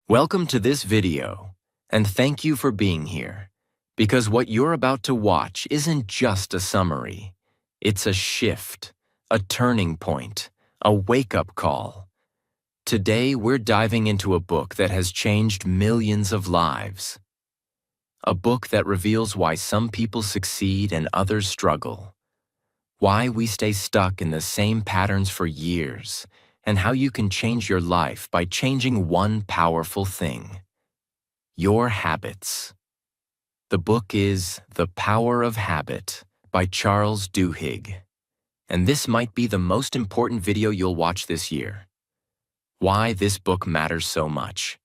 Welcome to this video, and thank you for being here, because what you're about to watch isn't just a summary. It's a shift, a turning point, a wake-up call. Today, we're diving into a book that has changed millions of lives. A book that reveals why some people succeed and others struggle, why we stay stuck in the same patterns for years, and how you can change your life by changing one powerful thing: your habits. The book is The Power of Habit by Charles Duhigg, and this might be the most important video you'll watch this year. Why this book matters so much.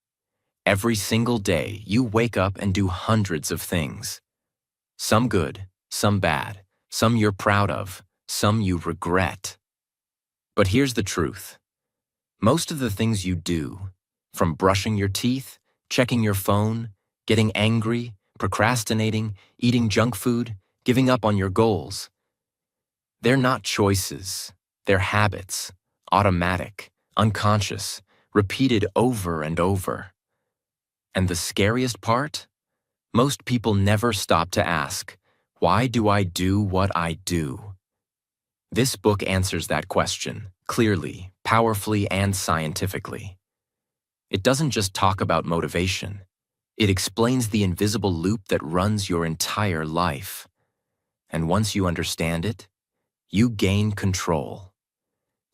Every single day, you wake up and do hundreds of things. Some good, some bad, some you're proud of, some you regret. But here's the truth. Most of the things you do, from brushing your teeth, checking your phone, getting angry, procrastinating, eating junk food, giving up on your goals, they're not choices, they're habits, automatic, unconscious, repeated over and over. And the scariest part? Most people never stop to ask, why do I do what I do? This book answers that question, clearly, powerfully, and scientifically. It doesn't just talk about motivation. It explains the invisible loop that runs your entire life. And once you understand it, you gain control.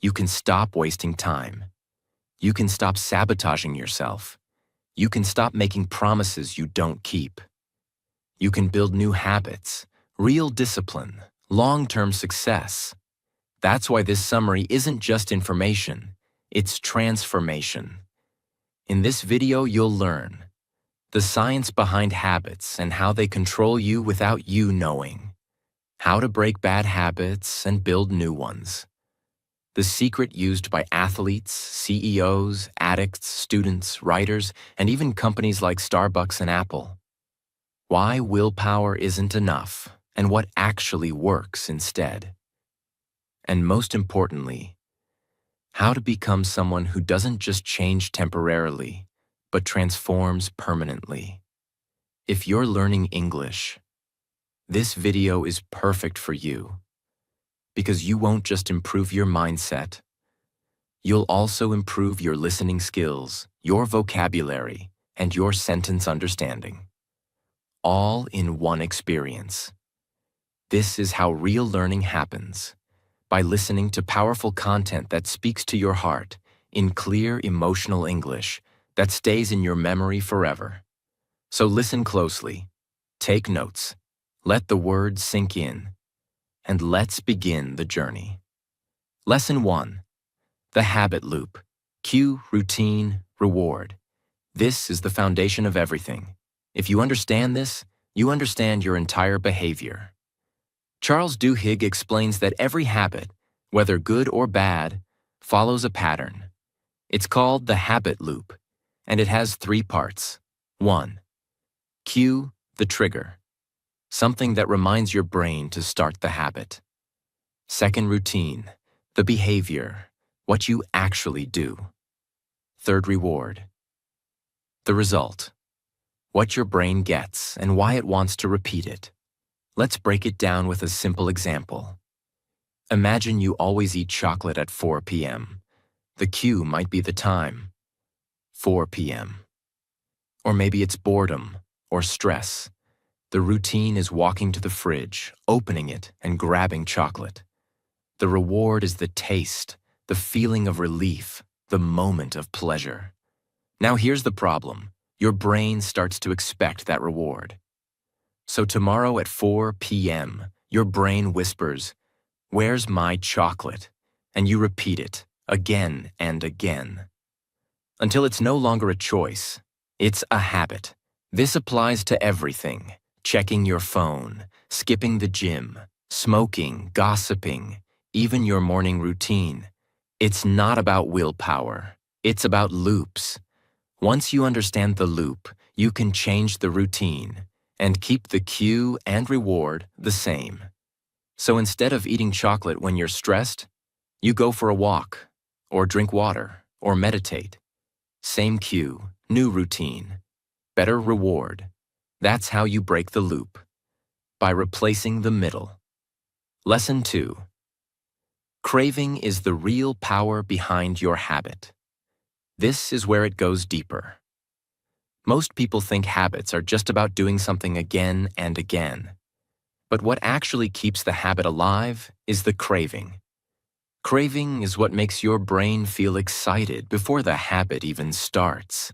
You can stop wasting time. You can stop sabotaging yourself. You can stop making promises you don't keep. You can build new habits, real discipline, long-term success. That's why this summary isn't just information, it's transformation. In this video, you'll learn the science behind habits and how they control you without you knowing, how to break bad habits and build new ones, the secret used by athletes, CEOs, addicts, students, writers, and even companies like Starbucks and Apple, why willpower isn't enough and what actually works instead. And most importantly, how to become someone who doesn't just change temporarily, but transforms permanently. If you're learning English, this video is perfect for you, because you won't just improve your mindset, you'll also improve your listening skills, your vocabulary, and your sentence understanding, all in one experience. This is how real learning happens. By listening to powerful content that speaks to your heart in clear, emotional English that stays in your memory forever. So listen closely, take notes, let the words sink in, and let's begin the journey. Lesson 1. The habit loop. Cue, routine, reward. This is the foundation of everything. If you understand this, you understand your entire behavior. Charles Duhigg explains that every habit, whether good or bad, follows a pattern. It's called the habit loop, and it has 3 parts. 1. Cue, the trigger, something that reminds your brain to start the habit. 2nd, routine, the behavior, what you actually do. 3rd, reward, the result, what your brain gets and why it wants to repeat it. Let's break it down with a simple example. Imagine you always eat chocolate at 4 p.m. The cue might be the time, 4 p.m. Or maybe it's boredom or stress. The routine is walking to the fridge, opening it, and grabbing chocolate. The reward is the taste, the feeling of relief, the moment of pleasure. Now here's the problem. Your brain starts to expect that reward. So tomorrow at 4 p.m., your brain whispers, "Where's my chocolate?" And you repeat it again and again, until it's no longer a choice. It's a habit. This applies to everything: checking your phone, skipping the gym, smoking, gossiping, even your morning routine. It's not about willpower. It's about loops. Once you understand the loop, you can change the routine and keep the cue and reward the same. So instead of eating chocolate when you're stressed, you go for a walk, or drink water, or meditate. Same cue, new routine, better reward. That's how you break the loop, by replacing the middle. Lesson 2. Craving is the real power behind your habit. This is where it goes deeper. Most people think habits are just about doing something again and again. But what actually keeps the habit alive is the craving. Craving is what makes your brain feel excited before the habit even starts.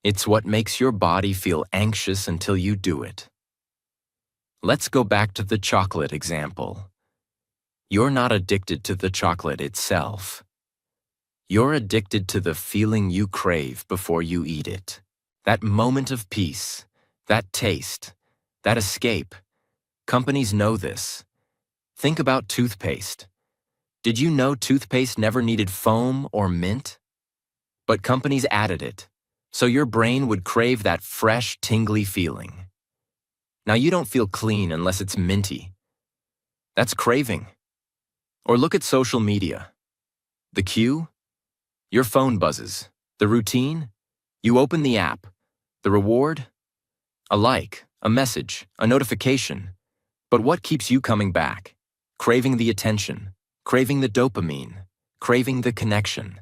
It's what makes your body feel anxious until you do it. Let's go back to the chocolate example. You're not addicted to the chocolate itself. You're addicted to the feeling you crave before you eat it. That moment of peace, that taste, that escape. Companies know this. Think about toothpaste. Did you know toothpaste never needed foam or mint? But companies added it, so your brain would crave that fresh, tingly feeling. Now you don't feel clean unless it's minty. That's craving. Or look at social media. The cue? Your phone buzzes. The routine? You open the app. The reward? A like, a message, a notification. But what keeps you coming back? Craving the attention, craving the dopamine, craving the connection.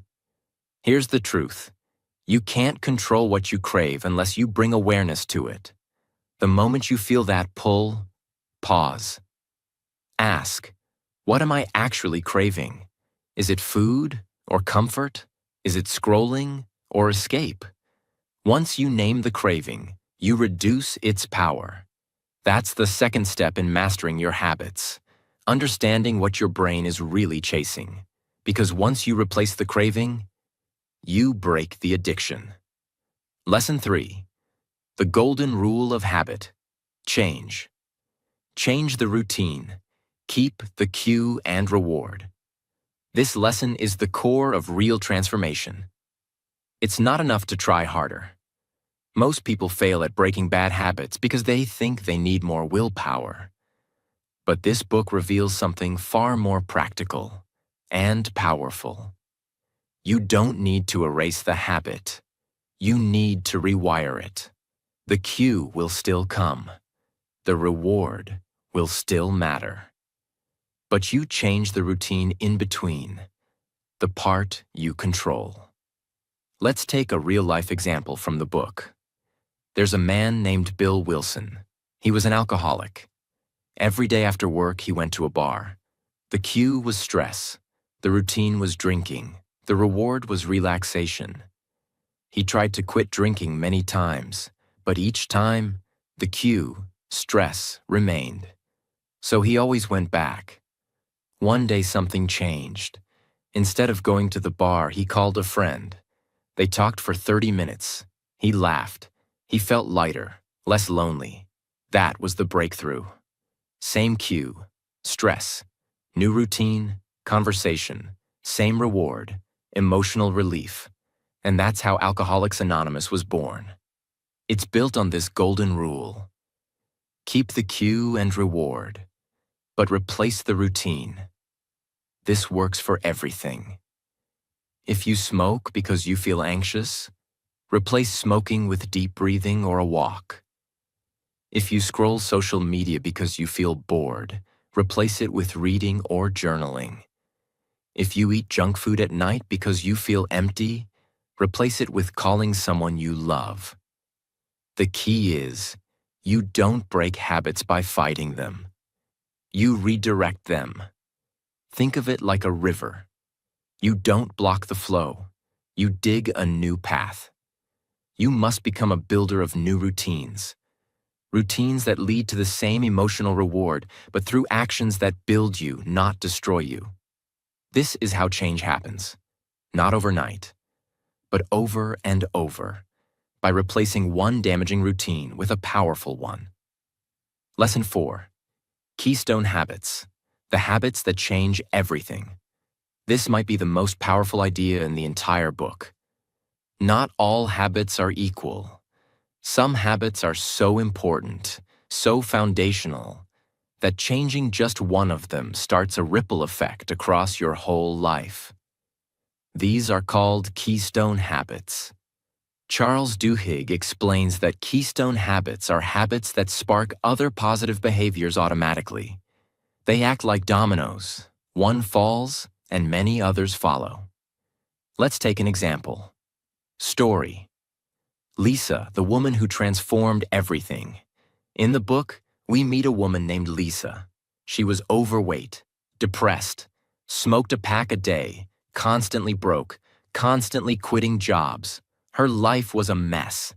Here's the truth. You can't control what you crave unless you bring awareness to it. The moment you feel that pull, pause. Ask, what am I actually craving? Is it food or comfort? Is it scrolling or escape? Once you name the craving, you reduce its power. That's the second step in mastering your habits, understanding what your brain is really chasing. Because once you replace the craving, you break the addiction. Lesson 3. The golden rule of habit. Change. Change the routine. Keep the cue and reward. This lesson is the core of real transformation. It's not enough to try harder. Most people fail at breaking bad habits because they think they need more willpower. But this book reveals something far more practical and powerful. You don't need to erase the habit. You need to rewire it. The cue will still come. The reward will still matter. But you change the routine in between, the part you control. Let's take a real-life example from the book. There's a man named Bill Wilson. He was an alcoholic. Every day after work, he went to a bar. The cue was stress. The routine was drinking. The reward was relaxation. He tried to quit drinking many times, but each time, the cue, stress, remained. So he always went back. One day something changed. Instead of going to the bar, he called a friend. They talked for 30 minutes. He laughed. He felt lighter, less lonely. That was the breakthrough. Same cue, stress, new routine, conversation, same reward, emotional relief. And that's how Alcoholics Anonymous was born. It's built on this golden rule. Keep the cue and reward, but replace the routine. This works for everything. If you smoke because you feel anxious, replace smoking with deep breathing or a walk. If you scroll social media because you feel bored, replace it with reading or journaling. If you eat junk food at night because you feel empty, replace it with calling someone you love. The key is, you don't break habits by fighting them. You redirect them. Think of it like a river. You don't block the flow. You dig a new path. You must become a builder of new routines. Routines that lead to the same emotional reward, but through actions that build you, not destroy you. This is how change happens. Not overnight, but over and over, by replacing one damaging routine with a powerful one. Lesson 4. Keystone habits. The habits that change everything. This might be the most powerful idea in the entire book. Not all habits are equal. Some habits are so important, so foundational, that changing just one of them starts a ripple effect across your whole life. These are called keystone habits. Charles Duhigg explains that keystone habits are habits that spark other positive behaviors automatically. They act like dominoes. One falls, and many others follow. Let's take an example. Story. Lisa, the woman who transformed everything. In the book, we meet a woman named Lisa. She was overweight, depressed, smoked a pack a day, constantly broke, constantly quitting jobs. Her life was a mess.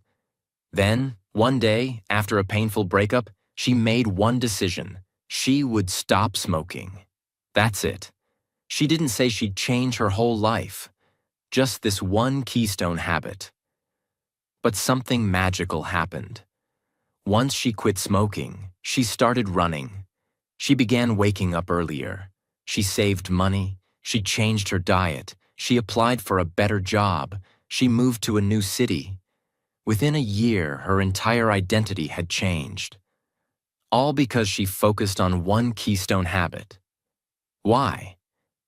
Then, one day, after a painful breakup, she made one decision. She would stop smoking. That's it. She didn't say she'd change her whole life. Just this one keystone habit. But something magical happened. Once she quit smoking, she started running. She began waking up earlier. She saved money. She changed her diet. She applied for a better job. She moved to a new city. Within a year, her entire identity had changed. All because she focused on one keystone habit. Why?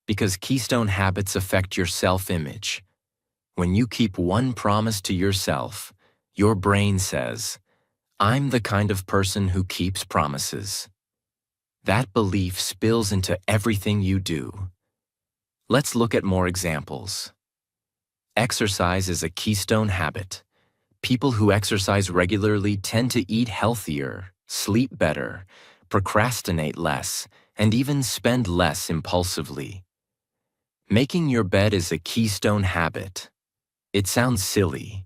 Because keystone habits affect your self-image. When you keep one promise to yourself, your brain says, "I'm the kind of person who keeps promises." That belief spills into everything you do. Let's look at more examples. Exercise is a keystone habit. People who exercise regularly tend to eat healthier, sleep better, procrastinate less, and even spend less impulsively. Making your bed is a keystone habit. It sounds silly,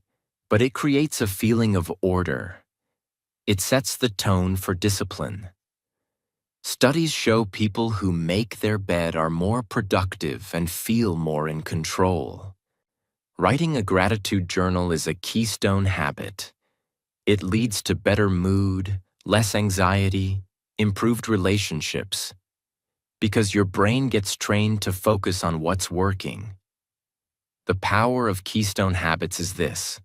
but it creates a feeling of order. It sets the tone for discipline. Studies show people who make their bed are more productive and feel more in control. Writing a gratitude journal is a keystone habit. It leads to better mood, less anxiety, improved relationships, because your brain gets trained to focus on what's working. The power of keystone habits is this.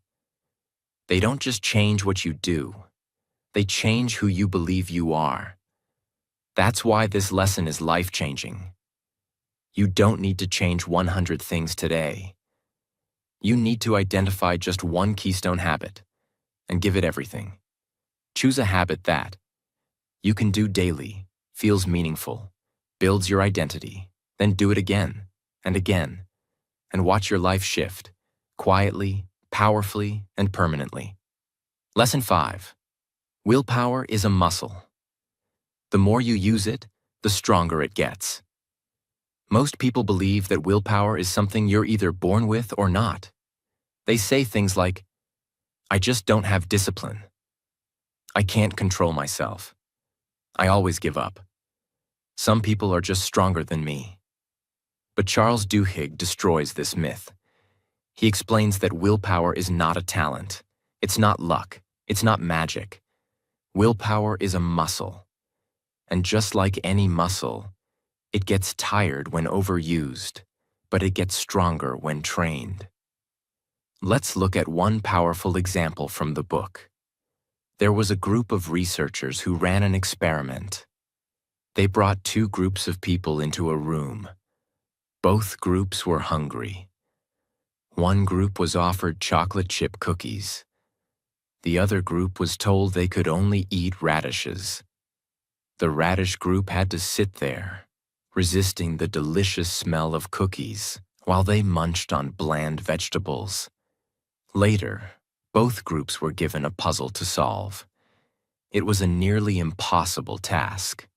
They don't just change what you do. They change who you believe you are. That's why this lesson is life-changing. You don't need to change 100 things today. You need to identify just one keystone habit and give it everything. Choose a habit that you can do daily, feels meaningful, builds your identity, then do it again and again, and watch your life shift, quietly, powerfully, and permanently. Lesson 5. Willpower is a muscle. The more you use it, the stronger it gets. Most people believe that willpower is something you're either born with or not. They say things like, "I just don't have discipline. I can't control myself. I always give up. Some people are just stronger than me." But Charles Duhigg destroys this myth. He explains that willpower is not a talent. It's not luck. It's not magic. Willpower is a muscle. And just like any muscle, it gets tired when overused, but it gets stronger when trained. Let's look at one powerful example from the book. There was a group of researchers who ran an experiment. They brought two groups of people into a room. Both groups were hungry. One group was offered chocolate chip cookies. The other group was told they could only eat radishes. The radish group had to sit there, resisting the delicious smell of cookies while they munched on bland vegetables. Later, both groups were given a puzzle to solve. It was a nearly impossible task.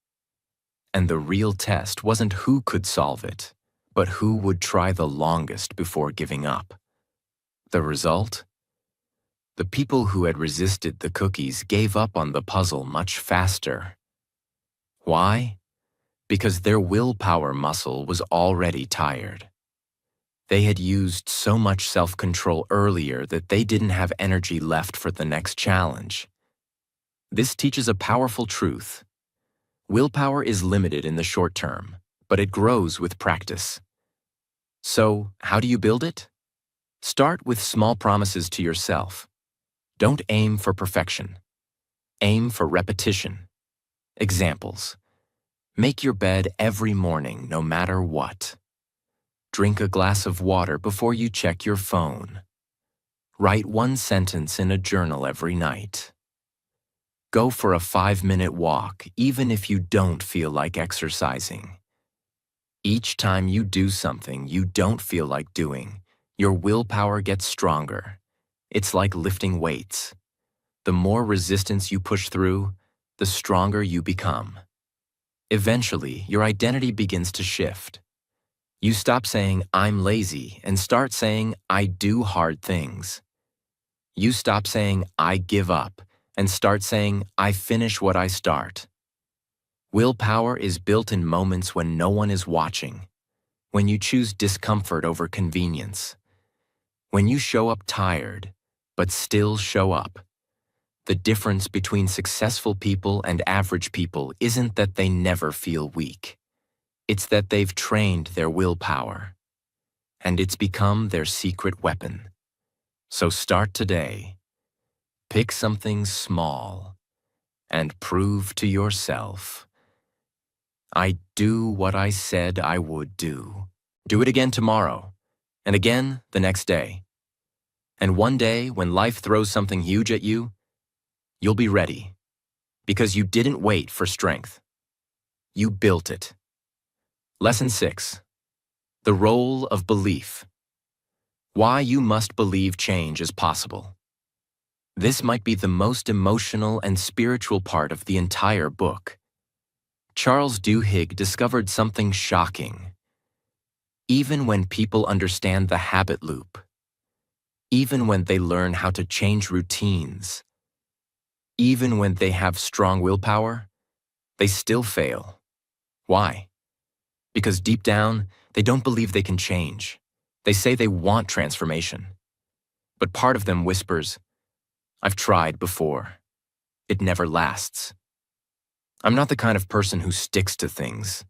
And the real test wasn't who could solve it, but who would try the longest before giving up. The result? The people who had resisted the cookies gave up on the puzzle much faster. Why? Because their willpower muscle was already tired. They had used so much self-control earlier that they didn't have energy left for the next challenge. This teaches a powerful truth. Willpower is limited in the short term, but it grows with practice. So, how do you build it? Start with small promises to yourself. Don't aim for perfection. Aim for repetition. Examples. Make your bed every morning, no matter what. Drink a glass of water before you check your phone. Write one sentence in a journal every night. Go for a 5-minute walk, even if you don't feel like exercising. Each time you do something you don't feel like doing, your willpower gets stronger. It's like lifting weights. The more resistance you push through, the stronger you become. Eventually, your identity begins to shift. You stop saying, "I'm lazy," and start saying, "I do hard things." You stop saying, "I give up," and start saying, "I finish what I start." Willpower is built in moments when no one is watching, when you choose discomfort over convenience, when you show up tired, but still show up. The difference between successful people and average people isn't that they never feel weak. It's that they've trained their willpower, and it's become their secret weapon. So start today. Pick something small and prove to yourself, "I do what I said I would do." Do it again tomorrow, and again the next day. And one day, when life throws something huge at you, you'll be ready, because you didn't wait for strength. You built it. Lesson 6. The role of belief. Why you must believe change is possible. This might be the most emotional and spiritual part of the entire book. Charles Duhigg discovered something shocking. Even when people understand the habit loop, even when they learn how to change routines, even when they have strong willpower, they still fail. Why? Because deep down, they don't believe they can change. They say they want transformation. But part of them whispers, "I've tried before. It never lasts. I'm not the kind of person who sticks to things.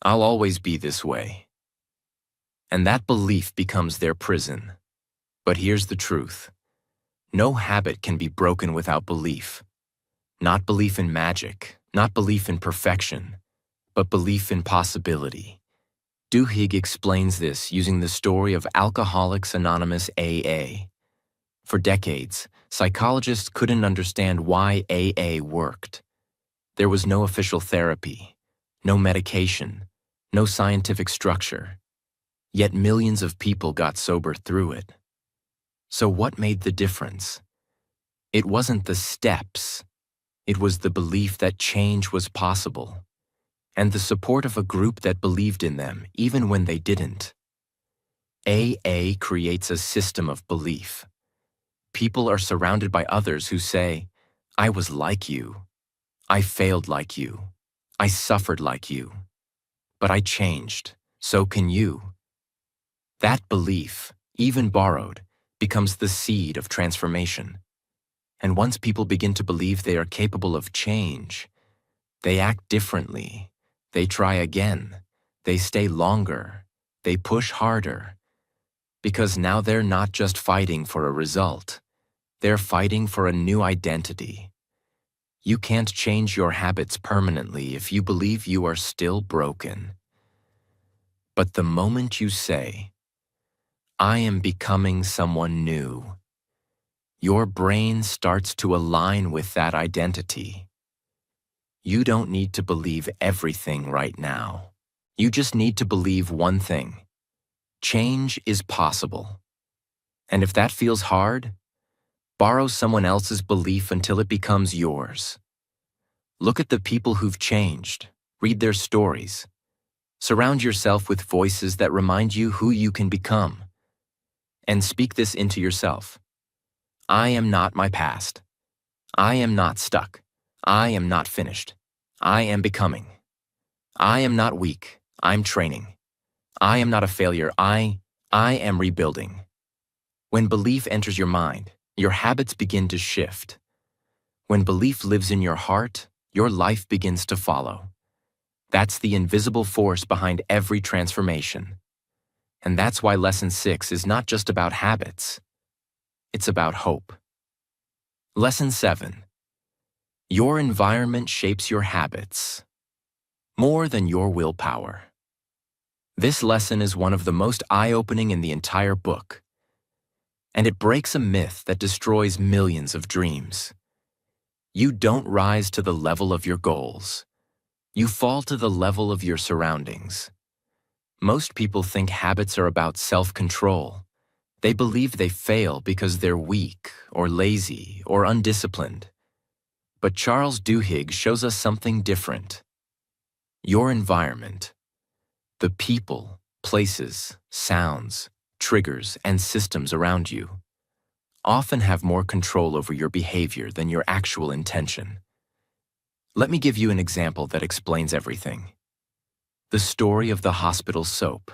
I'll always be this way." And that belief becomes their prison. But here's the truth. No habit can be broken without belief. Not belief in magic, not belief in perfection, but belief in possibility. Duhigg explains this using the story of Alcoholics Anonymous AA. For decades, psychologists couldn't understand why AA worked. There was no official therapy, no medication, no scientific structure. Yet millions of people got sober through it. So what made the difference? It wasn't the steps. It was the belief that change was possible, and the support of a group that believed in them even when they didn't. AA creates a system of belief. People are surrounded by others who say, "I was like you. I failed like you. I suffered like you. But I changed. So can you." That belief, even borrowed, becomes the seed of transformation. And once people begin to believe they are capable of change, they act differently. They try again. They stay longer. They push harder. Because now they're not just fighting for a result. They're fighting for a new identity. You can't change your habits permanently if you believe you are still broken. But the moment you say, "I am becoming someone new," your brain starts to align with that identity. You don't need to believe everything right now. You just need to believe one thing. Change is possible. And if that feels hard, borrow someone else's belief until it becomes yours. Look at the people who've changed. Read their stories. Surround yourself with voices that remind you who you can become. And speak this into yourself. I am not my past. I am not stuck. I am not finished. I am becoming. I am not weak. I'm training. I am not a failure. I am rebuilding. When belief enters your mind, your habits begin to shift. When belief lives in your heart, your life begins to follow. That's the invisible force behind every transformation. And that's why Lesson 6 is not just about habits. It's about hope. Lesson 7. Your environment shapes your habits more than your willpower. This lesson is one of the most eye-opening in the entire book. and it breaks a myth that destroys millions of dreams. You don't rise to the level of your goals. You fall to the level of your surroundings. Most people think habits are about self-control. They believe they fail because they're weak or lazy or undisciplined. But Charles Duhigg shows us something different. Your environment, the people, places, sounds, triggers, and systems around you, often have more control over your behavior than your actual intention. Let me give you an example that explains everything. The story of the hospital soap.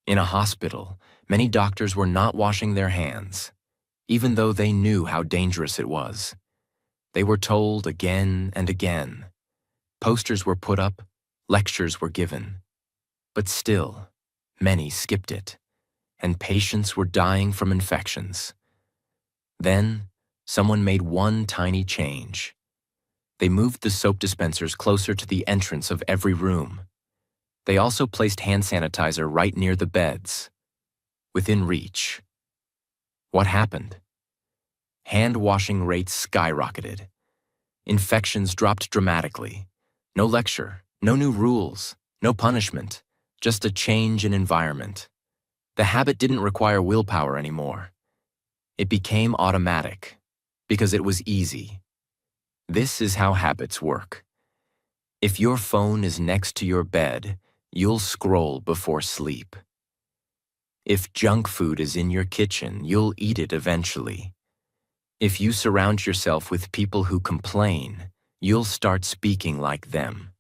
In a hospital, many doctors were not washing their hands, even though they knew how dangerous it was. They were told again and again. Posters were put up, lectures were given. But still, many skipped it, and patients were dying from infections. Then, someone made one tiny change. They moved the soap dispensers closer to the entrance of every room. They also placed hand sanitizer right near the beds, within reach. What happened? Hand washing rates skyrocketed. Infections dropped dramatically. No lecture, no new rules, no punishment, just a change in environment. The habit didn't require willpower anymore. It became automatic because it was easy. This is how habits work. If your phone is next to your bed, you'll scroll before sleep. If junk food is in your kitchen, you'll eat it eventually. If you surround yourself with people who complain, you'll start speaking like them.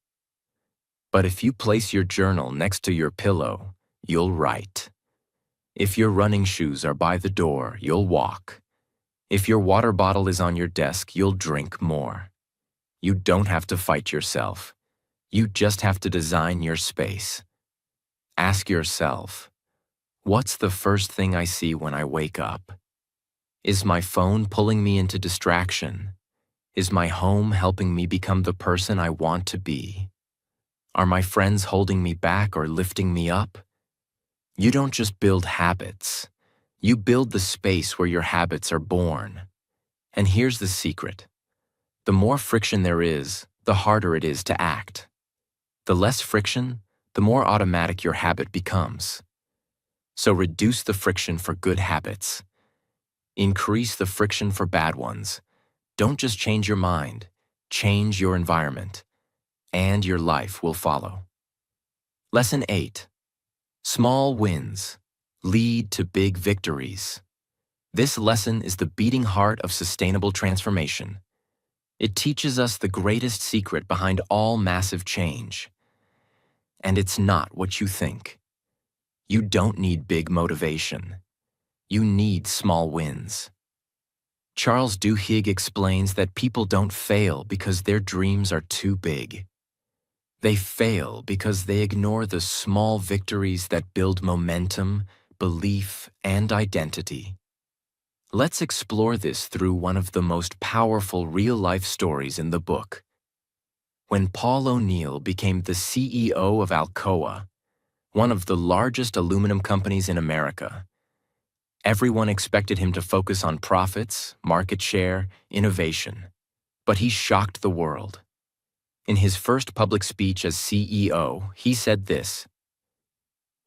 But if you place your journal next to your pillow, you'll write. If your running shoes are by the door, you'll walk. If your water bottle is on your desk, you'll drink more. You don't have to fight yourself. You just have to design your space. Ask yourself, what's the first thing I see when I wake up? Is my phone pulling me into distraction? Is my home helping me become the person I want to be? Are my friends holding me back or lifting me up? You don't just build habits. You build the space where your habits are born. And here's the secret. The more friction there is, the harder it is to act. The less friction, the more automatic your habit becomes. So reduce the friction for good habits. Increase the friction for bad ones. Don't just change your mind, change your environment, and your life will follow. Lesson 8. Small wins lead to big victories. This lesson is the beating heart of sustainable transformation. It teaches us the greatest secret behind all massive change. And it's not what you think. You don't need big motivation. You need small wins. Charles Duhigg explains that people don't fail because their dreams are too big. They fail because they ignore the small victories that build momentum, belief, and identity. Let's explore this through one of the most powerful real-life stories in the book. When Paul O'Neill became the CEO of Alcoa, one of the largest aluminum companies in America, everyone expected him to focus on profits, market share, innovation. But he shocked the world. In his first public speech as CEO, he said this: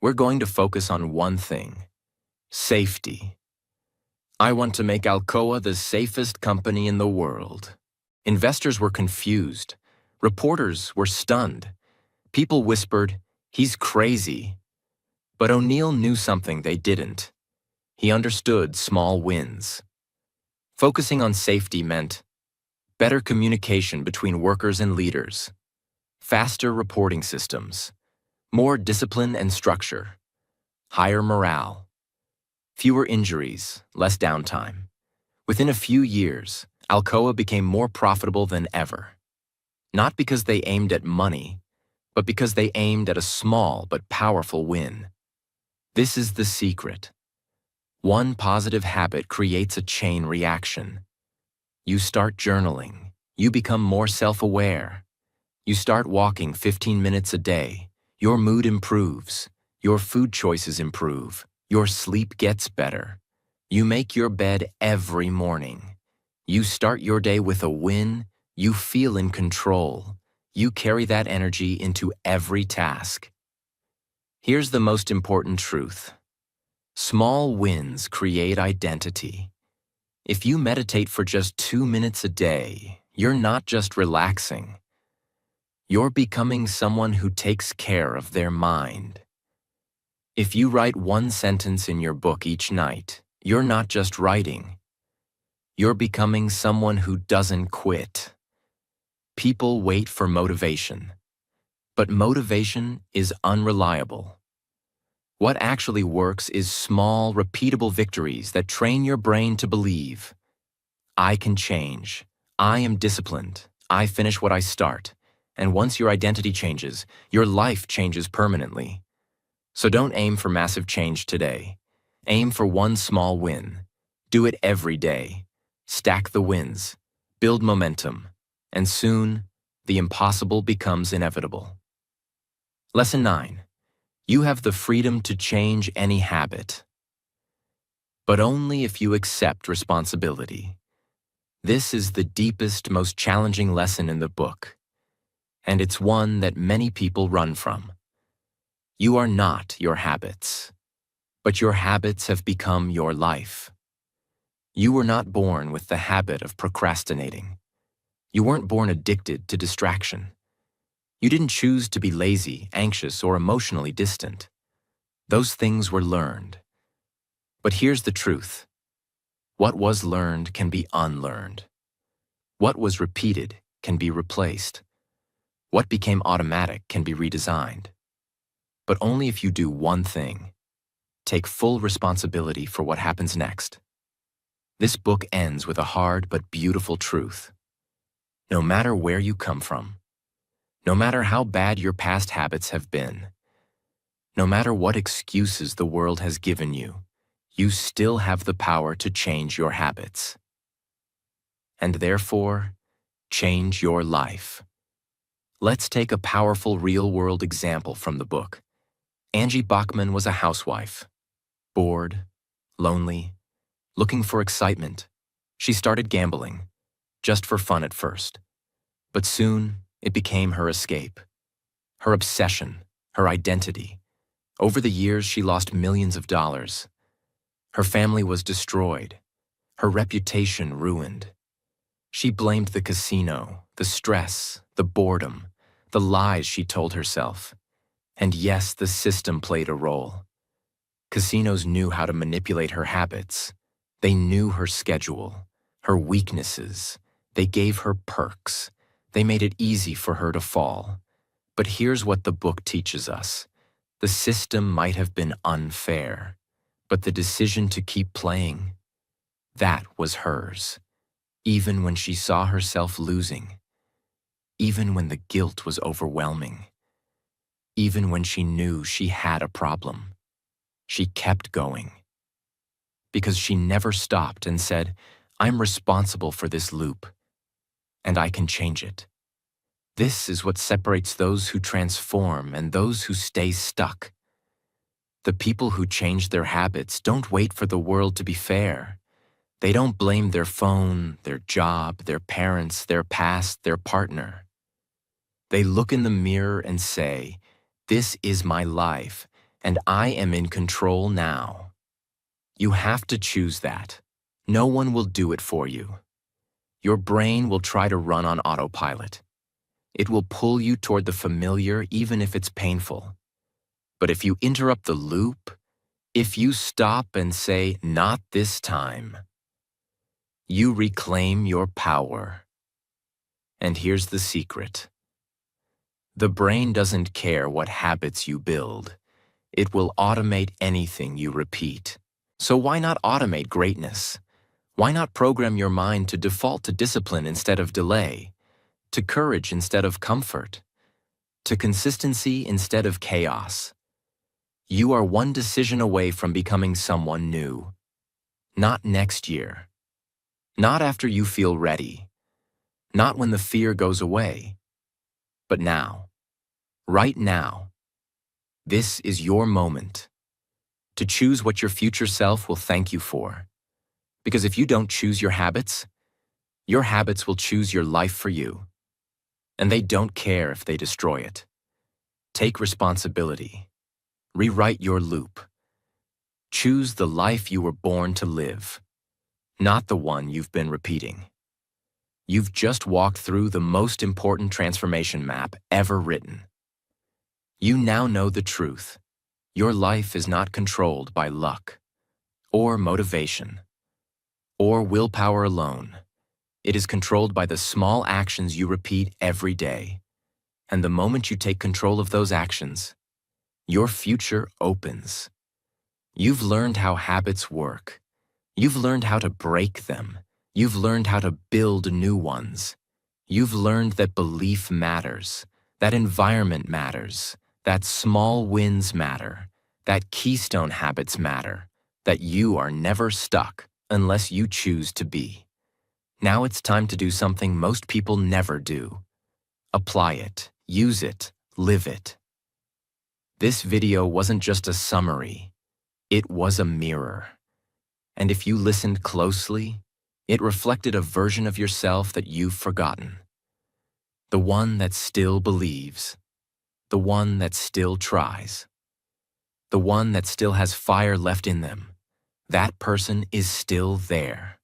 "We're going to focus on one thing: safety. I want to make Alcoa the safest company in the world." Investors were confused. Reporters were stunned. People whispered, "He's crazy." But O'Neill knew something they didn't. He understood small wins. Focusing on safety meant better communication between workers and leaders, faster reporting systems, more discipline and structure, higher morale, fewer injuries, less downtime. Within a few years, Alcoa became more profitable than ever. Not because they aimed at money, but because they aimed at a small but powerful win. This is the secret. One positive habit creates a chain reaction. You start journaling. You become more self-aware. You start walking 15 minutes a day. Your mood improves. Your food choices improve. Your sleep gets better. You make your bed every morning. You start your day with a win. You feel in control. You carry that energy into every task. Here's the most important truth. Small wins create identity. If you meditate for just 2 minutes a day, you're not just relaxing. You're becoming someone who takes care of their mind. If you write one sentence in your book each night, you're not just writing. You're becoming someone who doesn't quit. People wait for motivation, but motivation is unreliable. What actually works is small, repeatable victories that train your brain to believe. I can change. I am disciplined. I finish what I start. And once your identity changes, your life changes permanently. So don't aim for massive change today. Aim for one small win. Do it every day. Stack the wins. Build momentum. And soon, the impossible becomes inevitable. Lesson 9. You have the freedom to change any habit, but only if you accept responsibility. This is the deepest, most challenging lesson in the book, and it's one that many people run from. You are not your habits, but your habits have become your life. You were not born with the habit of procrastinating. You weren't born addicted to distraction. You didn't choose to be lazy, anxious, or emotionally distant. Those things were learned. But here's the truth. What was learned can be unlearned. What was repeated can be replaced. What became automatic can be redesigned. But only if you do one thing. Take full responsibility for what happens next. This book ends with a hard but beautiful truth. No matter where you come from, no matter how bad your past habits have been, no matter what excuses the world has given you, you still have the power to change your habits. And therefore, change your life. Let's take a powerful real-world example from the book. Angie Bachman was a housewife. Bored, lonely, looking for excitement. She started gambling, just for fun at first. But soon, it became her escape, her obsession, her identity. Over the years, she lost millions of dollars. Her family was destroyed, her reputation ruined. She blamed the casino, the stress, the boredom, the lies she told herself. And yes, the system played a role. Casinos knew how to manipulate her habits. They knew her schedule, her weaknesses. They gave her perks. They made it easy for her to fall. But here's what the book teaches us. The system might have been unfair, but the decision to keep playing, that was hers. Even when she saw herself losing, even when the guilt was overwhelming, even when she knew she had a problem, she kept going. Because she never stopped and said, I'm responsible for this loop, and I can change it. This is what separates those who transform and those who stay stuck. The people who change their habits don't wait for the world to be fair. They don't blame their phone, their job, their parents, their past, their partner. They look in the mirror and say, this is my life, and I am in control now. You have to choose that. No one will do it for you. Your brain will try to run on autopilot. It will pull you toward the familiar even if it's painful. But if you interrupt the loop, if you stop and say, not this time, you reclaim your power. And here's the secret. The brain doesn't care what habits you build. It will automate anything you repeat. So why not automate greatness? Why not program your mind to default to discipline instead of delay, to courage instead of comfort, to consistency instead of chaos? You are one decision away from becoming someone new. Not next year. Not after you feel ready. Not when the fear goes away. But now. Right now. This is your moment to choose what your future self will thank you for. Because if you don't choose your habits will choose your life for you. And they don't care if they destroy it. Take responsibility. Rewrite your loop. Choose the life you were born to live, not the one you've been repeating. You've just walked through the most important transformation map ever written. You now know the truth. Your life is not controlled by luck, or motivation, or willpower alone. It is controlled by the small actions you repeat every day. And the moment you take control of those actions, your future opens. You've learned how habits work. You've learned how to break them. You've learned how to build new ones. You've learned that belief matters, that environment matters, that small wins matter, that keystone habits matter, that you are never stuck unless you choose to be. Now it's time to do something most people never do. Apply it, use it, live it. This video wasn't just a summary, it was a mirror. And if you listened closely, it reflected a version of yourself that you've forgotten. The one that still believes. The one that still tries. The one that still has fire left in them. That person is still there.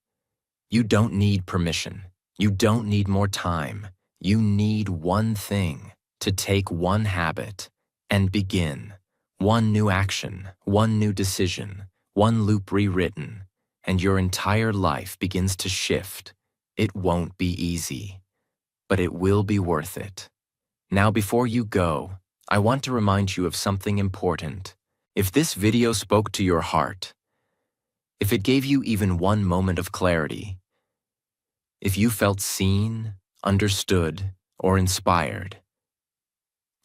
You don't need permission. You don't need more time. You need one thing, to take one habit and begin. One new action, one new decision, one loop rewritten, and your entire life begins to shift. It won't be easy, but it will be worth it. Now, before you go, I want to remind you of something important. If this video spoke to your heart, if it gave you even one moment of clarity, if you felt seen, understood, or inspired,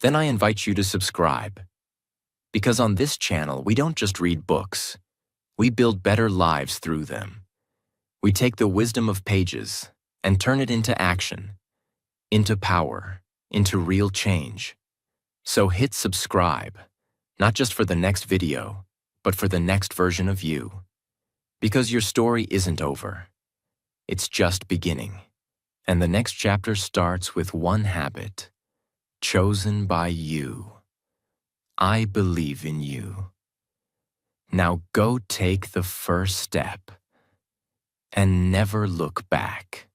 then I invite you to subscribe. Because on this channel, we don't just read books. We build better lives through them. We take the wisdom of pages and turn it into action, into power, into real change. So hit subscribe, not just for the next video, but for the next version of you. Because your story isn't over. It's just beginning. And the next chapter starts with one habit, chosen by you. I believe in you. Now go take the first step and never look back.